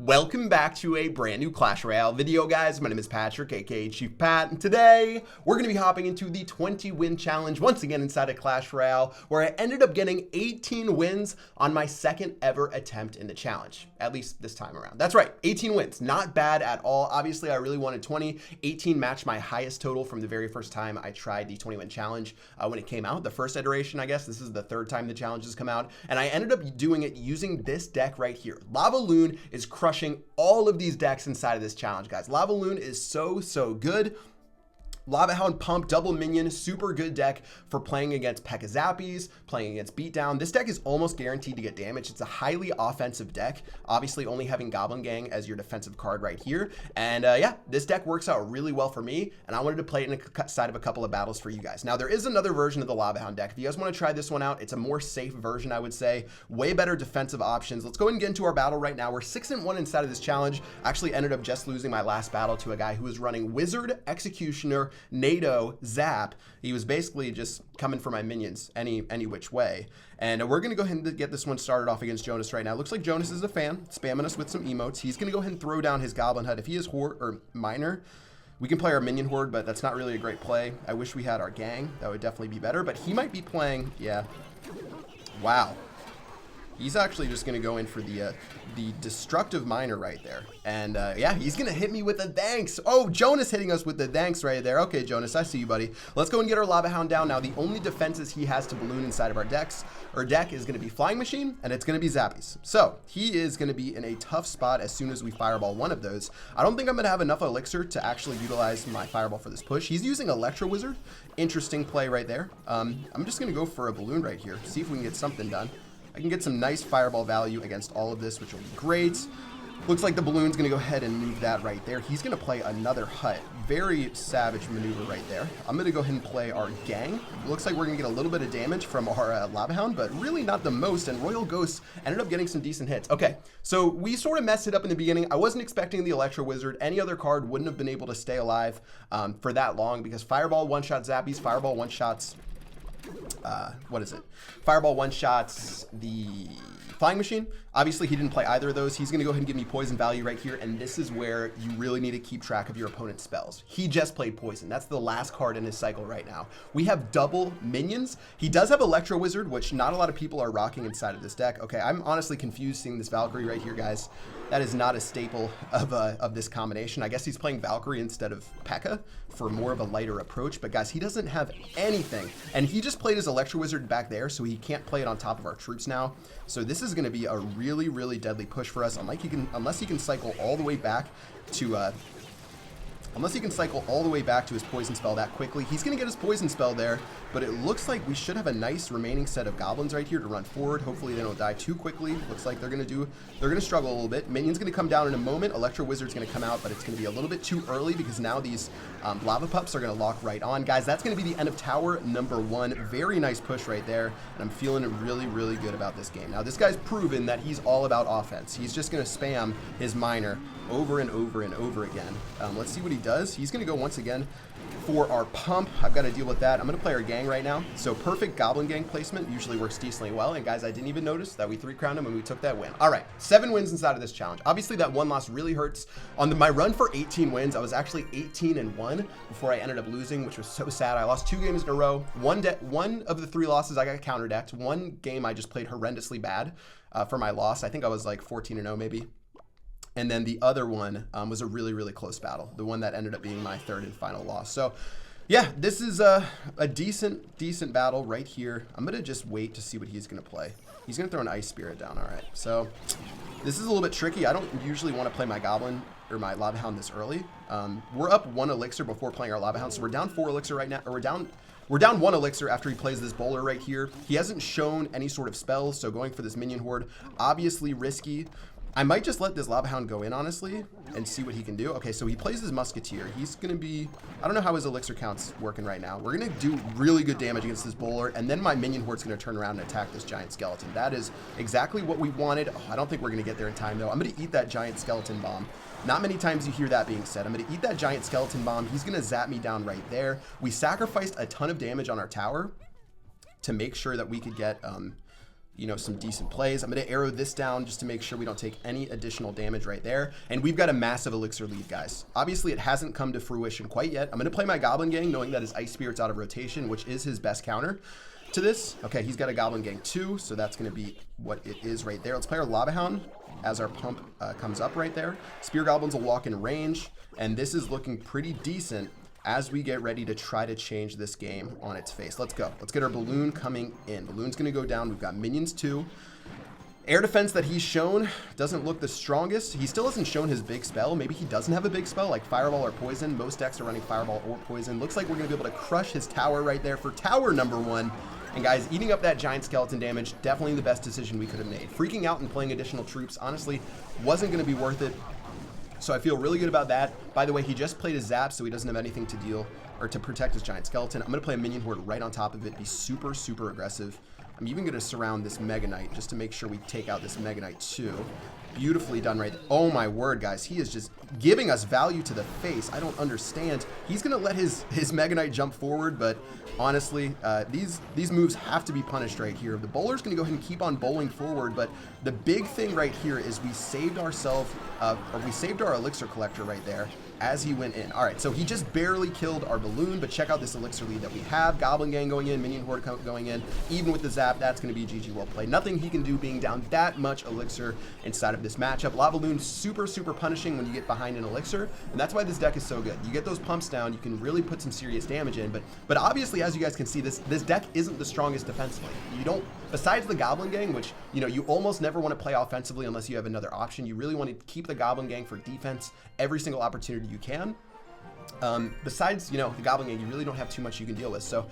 Welcome back to a brand new Clash Royale video, guys. My name is Patrick, aka Chief Pat, and today we're going to be hopping into the 20-win challenge once again inside of Clash Royale, where I ended up getting 18 wins on my second ever attempt in the challenge, at least this time around. That's right, 18 wins. Not bad at all. Obviously, I really wanted 20. 18 matched my highest total from the very first time I tried the 20-win challenge when it came out. The first iteration, I guess. This is the third time the challenge has come out, and I ended up doing it using this deck right here. Lava Loon is crushing all of these decks inside of this challenge, guys. Lava Loon is so good. Lava Hound Pump, double minion, super good deck for playing against P.E.K.K.A. Zappies, playing against Beatdown. This deck is almost guaranteed to get damage. It's a highly offensive deck, obviously only having Goblin Gang as your defensive card right here. And yeah, this deck works out really well for me, and I wanted to play it inside of a couple of battles for you guys. Now, there is another version of the Lava Hound deck. If you guys want to try this one out, it's a more safe version, I would say. Way better defensive options. Let's go ahead and get into our battle right now. We're 6-1 inside of this challenge. I actually ended up just losing my last battle to a guy who was running Wizard, Executioner, NATO, Zap. He was basically just coming for my minions any which way. And we're going to go ahead and get this one started off against Jonas right now. Looks like Jonas is a fan, spamming us with some emotes. He's going to go ahead and throw down his Goblin Hut. If he is Horde or Miner, we can play our Minion Horde, but that's not really a great play. I wish we had our Gang. That would definitely be better, but he might be playing, yeah. Wow. He's actually just going to go in for the destructive miner right there. And yeah, he's going to hit me with the thanks. Oh, Jonas hitting us with the thanks right there. Okay, Jonas, I see you, buddy. Let's go and get our Lava Hound down. Now, the only defenses he has to balloon inside of our deck is going to be Flying Machine, and it's going to be Zappies. So he is going to be in a tough spot as soon as we fireball one of those. I don't think I'm going to have enough elixir to actually utilize my fireball for this push. He's using Electro Wizard. Interesting play right there. I'm just going to go for a balloon right here. See if we can get something done. I can get some nice fireball value against all of this, which will be great. Looks like the balloon's going to go ahead and move that right there. He's going to play another hut. Very savage maneuver right there. I'm going to go ahead and play our Gang. Looks like we're going to get a little bit of damage from our Lava Hound, but really not the most. And Royal Ghost ended up getting some decent hits. Okay, so we sort of messed it up in the beginning. I wasn't expecting the Electro Wizard. Any other card wouldn't have been able to stay alive for that long, because Fireball one-shot Zappies, Fireball one-shots... what is it? Fireball one-shots the Flying Machine. Obviously, he didn't play either of those. He's going to go ahead and give me poison value right here, and this is where you really need to keep track of your opponent's spells. He just played poison. That's the last card in his cycle right now. We have double minions. He does have Electro Wizard, which not a lot of people are rocking inside of this deck. Okay, I'm honestly confused seeing this Valkyrie right here, guys. That is not a staple of this combination. I guess he's playing Valkyrie instead of P.E.K.K.A. for more of a lighter approach, but guys, he doesn't have anything, and he just played his Electro Wizard back there, so he can't play it on top of our troops now. So this is going to be a really deadly push for us, unless he can cycle all the way back to his poison spell that quickly. He's going to get his poison spell there, but it looks like we should have a nice remaining set of goblins right here to run forward. Hopefully they don't die too quickly. Looks like they're going to struggle a little bit. Minion's going to come down in a moment. Electro Wizard's going to come out, but it's going to be a little bit too early because now these lava pups are going to lock right on. Guys, that's going to be the end of tower number 1. Very nice push right there, and I'm feeling really good about this game. Now, this guy's proven that he's all about offense. He's just going to spam his miner over and over again. Let's see what he does. He's going to go once again for our pump. I've got to deal with that. I'm going to play our Gang right now. So perfect Goblin Gang placement usually works decently well. And guys, I didn't even notice that we 3-crowned him and we took that win. All right, 7 wins inside of this challenge. Obviously, that one loss really hurts. On my run for 18 wins, I was actually 18-1 before I ended up losing, which was so sad. I lost 2 games in a row. One of the 3 losses I got counterdecked. One game I just played horrendously bad for my loss. I think I was like 14-0 maybe. And then the other one was a really close battle. The one that ended up being my 3rd and final loss. So yeah, this is a decent battle right here. I'm going to just wait to see what he's going to play. He's going to throw an Ice Spirit down. All right. So this is a little bit tricky. I don't usually want to play my Goblin or my Lava Hound this early. We're up 1 elixir before playing our Lava Hound. So we're down 4 elixir right now. Or we're down 1 elixir after he plays this bowler right here. He hasn't shown any sort of spells. So going for this Minion Horde, obviously risky. I might just let this Lava Hound go in, honestly, and see what he can do. Okay, so he plays his Musketeer. He's going to be... I don't know how his Elixir count's working right now. We're going to do really good damage against this Bowler, and then my Minion Horde's going to turn around and attack this Giant Skeleton. That is exactly what we wanted. Oh, I don't think we're going to get there in time, though. I'm going to eat that Giant Skeleton Bomb. Not many times you hear that being said. I'm going to eat that Giant Skeleton Bomb. He's going to zap me down right there. We sacrificed a ton of damage on our tower to make sure that we could get... you know, some decent plays. I'm going to arrow this down just to make sure we don't take any additional damage right there. And we've got a massive elixir lead, guys. Obviously, it hasn't come to fruition quite yet. I'm going to play my Goblin Gang, knowing that his Ice Spirit's out of rotation, which is his best counter to this. Okay, he's got a Goblin Gang too, so that's going to be what it is right there. Let's play our Lava Hound as our pump comes up right there. Spear Goblins will walk in range, and this is looking pretty decent as we get ready to try to change this game on its face. Let's go. Let's get our Balloon coming in. Balloon's going to go down. We've got minions too. Air defense that he's shown doesn't look the strongest. He still hasn't shown his big spell. Maybe he doesn't have a big spell like Fireball or Poison. Most decks are running Fireball or Poison. Looks like we're going to be able to crush his tower right there for tower number 1. And guys, eating up that giant skeleton damage, definitely the best decision we could have made. Freaking out and playing additional troops, honestly, wasn't going to be worth it. So I feel really good about that. By the way, he just played a Zap, so he doesn't have anything to deal or to protect his giant skeleton. I'm going to play a minion horde right on top of it, be super, super aggressive. I'm even going to surround this Mega Knight just to make sure we take out this Mega Knight too. Beautifully done right there. Oh my word, guys. He is just giving us value to the face. I don't understand. He's going to let his Mega Knight jump forward, but honestly, these moves have to be punished right here. The bowler's going to go ahead and keep on bowling forward, but the big thing right here is we saved ourselves, or we saved our elixir collector right there as he went in. All right, so he just barely killed our Balloon, but check out this elixir lead that we have. Goblin Gang going in, Minion Horde going in. Even with the Zap, that's going to be GG well played. Nothing he can do being down that much elixir inside of this matchup. Lava Balloon, super, super punishing when you get behind an elixir, and that's why this deck is so good. You get those pumps down, you can really put some serious damage in, but obviously, as you guys can see, this deck isn't the strongest defensively. You don't, besides the Goblin Gang, which, you know, you almost never want to play offensively unless you have another option. You really want to keep the Goblin Gang for defense every single opportunity you can. Besides, you know, the Goblin Gang, you really don't have too much you can deal with. So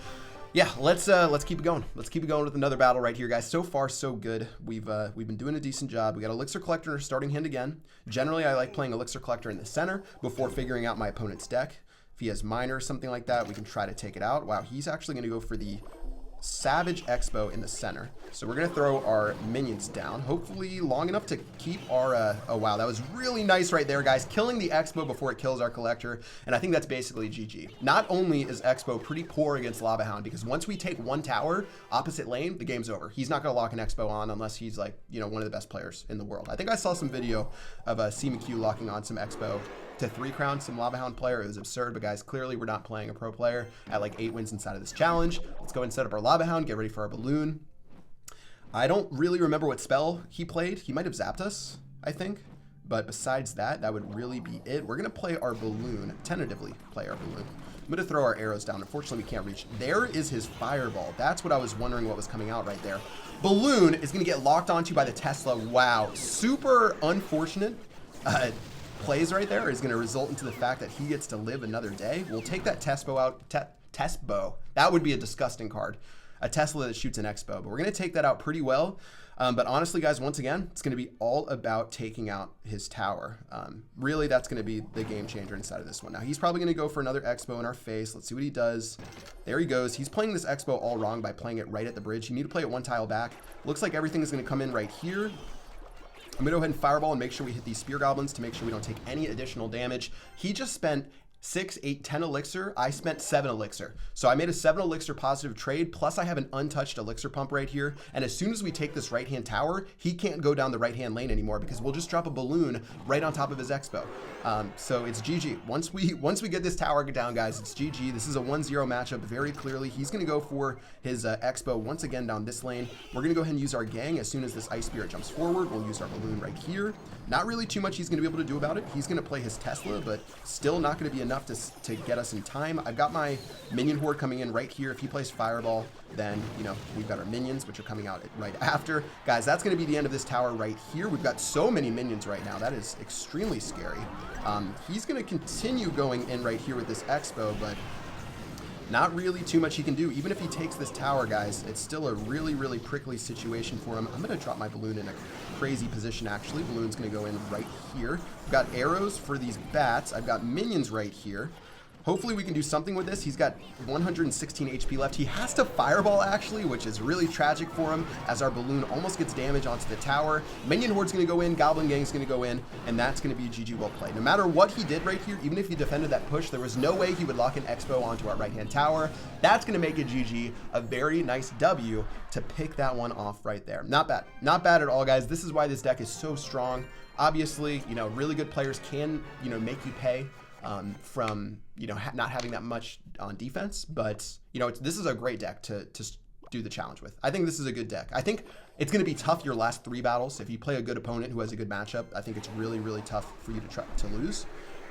yeah, let's keep it going. Let's keep it going with another battle right here, guys. So far, so good. We've been doing a decent job. We got Elixir Collector in our starting hand again. Generally, I like playing Elixir Collector in the center before figuring out my opponent's deck. If he has Miner or something like that, we can try to take it out. Wow, he's actually going to go for the Savage Expo in the center. So we're going to throw our minions down, hopefully long enough to keep our, oh wow, that was really nice right there, guys. Killing the Expo before it kills our collector, and I think that's basically GG. Not only is Expo pretty poor against Lava Hound, because once we take one tower opposite lane, the game's over. He's not going to lock an Expo on unless he's like, you know, one of the best players in the world. I think I saw some video of CMQ locking on some Expo to 3 crown some Lava Hound player. It was absurd, but guys, clearly we're not playing a pro player at like 8 wins inside of this challenge. Let's go and set up our Lava Hound, get ready for our Balloon. I don't really remember what spell he played. He might have zapped us, I think. But besides that, that would really be it. We're going to play our Balloon, tentatively play our Balloon. I'm going to throw our arrows down. Unfortunately, we can't reach. There is his Fireball. That's what I was wondering what was coming out right there. Balloon is going to get locked onto by the Tesla. Wow. Super unfortunate. Plays right there is going to result into the fact that he gets to live another day. We'll take that Tespo out. Tespo. That would be a disgusting card. A Tesla that shoots an Expo. But we're going to take that out pretty well. But honestly, guys, once again, it's going to be all about taking out his tower. Really, that's going to be the game changer inside of this one. Now, he's probably going to go for another Expo in our face. Let's see what he does. There he goes. He's playing this Expo all wrong by playing it right at the bridge. You need to play it one tile back. Looks like everything is going to come in right here. I'm going to go ahead and Fireball and make sure we hit these Spear Goblins to make sure we don't take any additional damage. He just spent 6, 8, 10 elixir. I spent 7 elixir. So I made a 7 elixir positive trade, plus I have an untouched elixir pump right here. And as soon as we take this right-hand tower, he can't go down the right-hand lane anymore because we'll just drop a Balloon right on top of his Expo. So it's GG. Once we get this tower down, guys, it's GG. This is a 1-0 matchup very clearly. He's going to go for his Expo once again down this lane. We're going to go ahead and use our Gang. As soon as this Ice Spirit jumps forward, we'll use our Balloon right here. Not really too much he's going to be able to do about it. He's going to play his Tesla, but still not going to be enough to get us in time. I've got my Minion Horde coming in right here. If he plays Fireball, then, you know, we've got our minions, which are coming out right after. Guys, that's going to be the end of this tower right here. We've got so many minions right now. That is extremely scary. He's going to continue going in right here with this Expo, but not really too much he can do. Even if he takes this tower, guys, it's still a really, really prickly situation for him. I'm going to drop my Balloon in a crazy position, actually. Balloon's going to go in right here. I've got arrows for these bats. I've got minions right here. Hopefully we can do something with this. He's got 116 HP left. He has to fireball actually, which is really tragic for him as our balloon almost gets damage onto the tower. Minion Horde's going to go in, Goblin Gang's going to go in, and that's going to be GG well played. No matter what he did right here, even if he defended that push, there was no way he would lock an Expo onto our right-hand tower. That's going to make it GG, a very nice W to pick that one off right there. Not bad. Not bad at all, guys. This is why this deck is so strong. Obviously, you know, really good players can, you know, make you pay from, you know, not having that much on defense, but you know, this is a great deck to do the challenge with. I think this is a good deck. I think it's going to be tough your last 3 battles. If you play a good opponent who has a good matchup, I think it's really, really tough for you to try to lose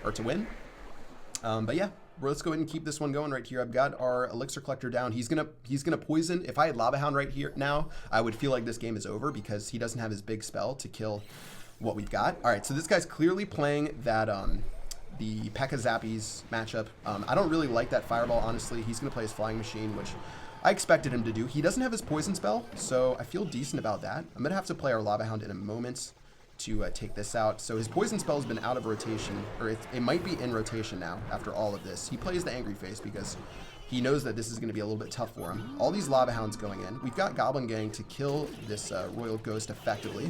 or to win. But yeah, let's go ahead and keep this one going right here. I've got our Elixir Collector down. He's gonna poison. If I had Lava Hound right here now, I would feel like this game is over because he doesn't have his big spell to kill what we've got. All right, so this guy's clearly playing that the P.E.K.K.A. Zappies matchup. I don't really like that Fireball, honestly. He's going to play his Flying Machine, which I expected him to do. He doesn't have his Poison spell, so I feel decent about that. I'm going to have to play our Lava Hound in a moment to take this out. So his Poison spell has been out of rotation, or it might be in rotation now after all of this. He plays the Angry Face because he knows that this is going to be a little bit tough for him. All these Lava Hounds going in. We've got Goblin Gang to kill this Royal Ghost effectively.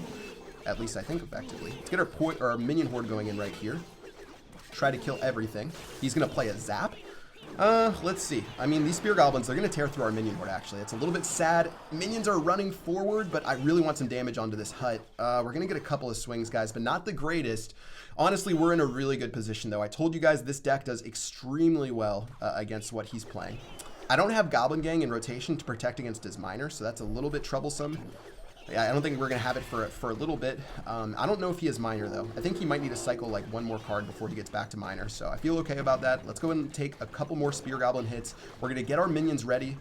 At least I think effectively. Let's get our Minion Horde going in right here. Try to kill everything. He's going to play a Zap. Let's see. I mean, these Spear Goblins, they're going to tear through our Minion Horde, actually. It's a little bit sad. Minions are running forward, but I really want some damage onto this hut. We're going to get a couple of swings, guys, but not the greatest. Honestly, we're in a really good position, though. I told you guys this deck does extremely well against what he's playing. I don't have Goblin Gang in rotation to protect against his Miner, so that's a little bit troublesome. Yeah, I don't think we're going to have it for a little bit. I don't know if he has Miner, though. I think he might need to cycle like one more card before he gets back to Miner, so I feel okay about that. Let's go ahead and take a couple more Spear Goblin hits. We're going to get our minions ready.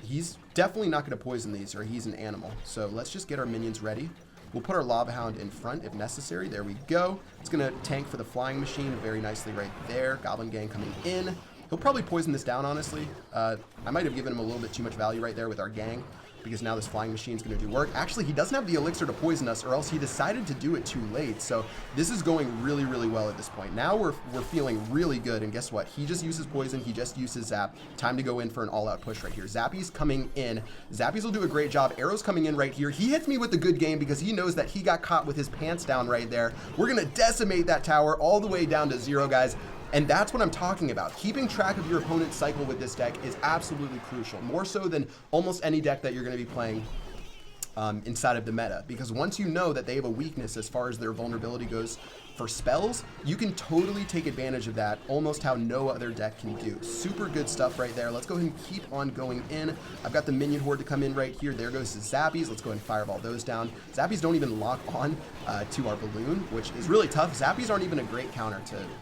He's definitely not going to poison these, or he's an animal. So let's just get our minions ready. We'll put our Lava Hound in front if necessary. There we go. It's going to tank for the Flying Machine very nicely right there. Goblin Gang coming in. He'll probably poison this down, honestly. I might have given him a little bit too much value right there with our Gang, because now this Flying Machine is going to do work. Actually, he doesn't have the Elixir to poison us, or else he decided to do it too late. So this is going really, really well at this point. Now we're feeling really good, and guess what? He just uses Poison. He just uses Zap. Time to go in for an all-out push right here. Zappy's coming in. Zappies will do a great job. Arrow's coming in right here. He hits me with the good game because he knows that he got caught with his pants down right there. We're going to decimate that tower all the way down to 0, guys. And that's what I'm talking about. Keeping track of your opponent's cycle with this deck is absolutely crucial, more so than almost any deck that you're going to be playing inside of the meta. Because once you know that they have a weakness as far as their vulnerability goes for spells, you can totally take advantage of that, almost how no other deck can do. Super good stuff right there. Let's go ahead and keep on going in. I've got the Minion Horde to come in right here. There goes the Zappies. Let's go ahead and fireball those down. Zappies don't even lock on to our Balloon, which is really tough. Zappies aren't even a great counter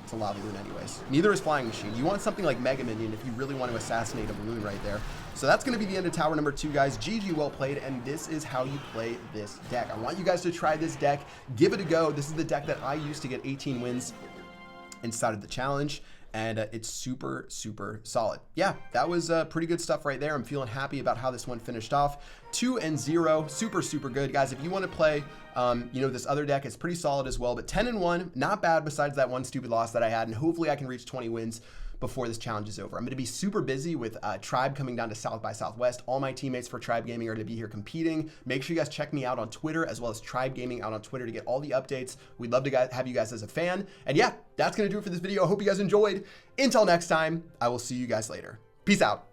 to Lava Balloon anyways. Neither is Flying Machine. You want something like Mega Minion if you really want to assassinate a Balloon right there. So that's going to be the end of tower number 2, guys. GG, well played, and this is how you play this deck. I want you guys to try this deck. Give it a go. This is the deck that I used to get 18 wins inside of the challenge, and it's super, super solid. Yeah, that was pretty good stuff right there. I'm feeling happy about how this one finished off. 2-0, super, super good. Guys, if you want to play, you know, this other deck, it's pretty solid as well, but 10-1, not bad besides that one stupid loss that I had, and hopefully I can reach 20 wins before this challenge is over. I'm going to be super busy with Tribe coming down to South by Southwest. All my teammates for Tribe Gaming are going to be here competing. Make sure you guys check me out on Twitter, as well as Tribe Gaming out on Twitter, to get all the updates. We'd love to have you guys as a fan. And yeah, that's going to do it for this video. I hope you guys enjoyed. Until next time, I will see you guys later. Peace out.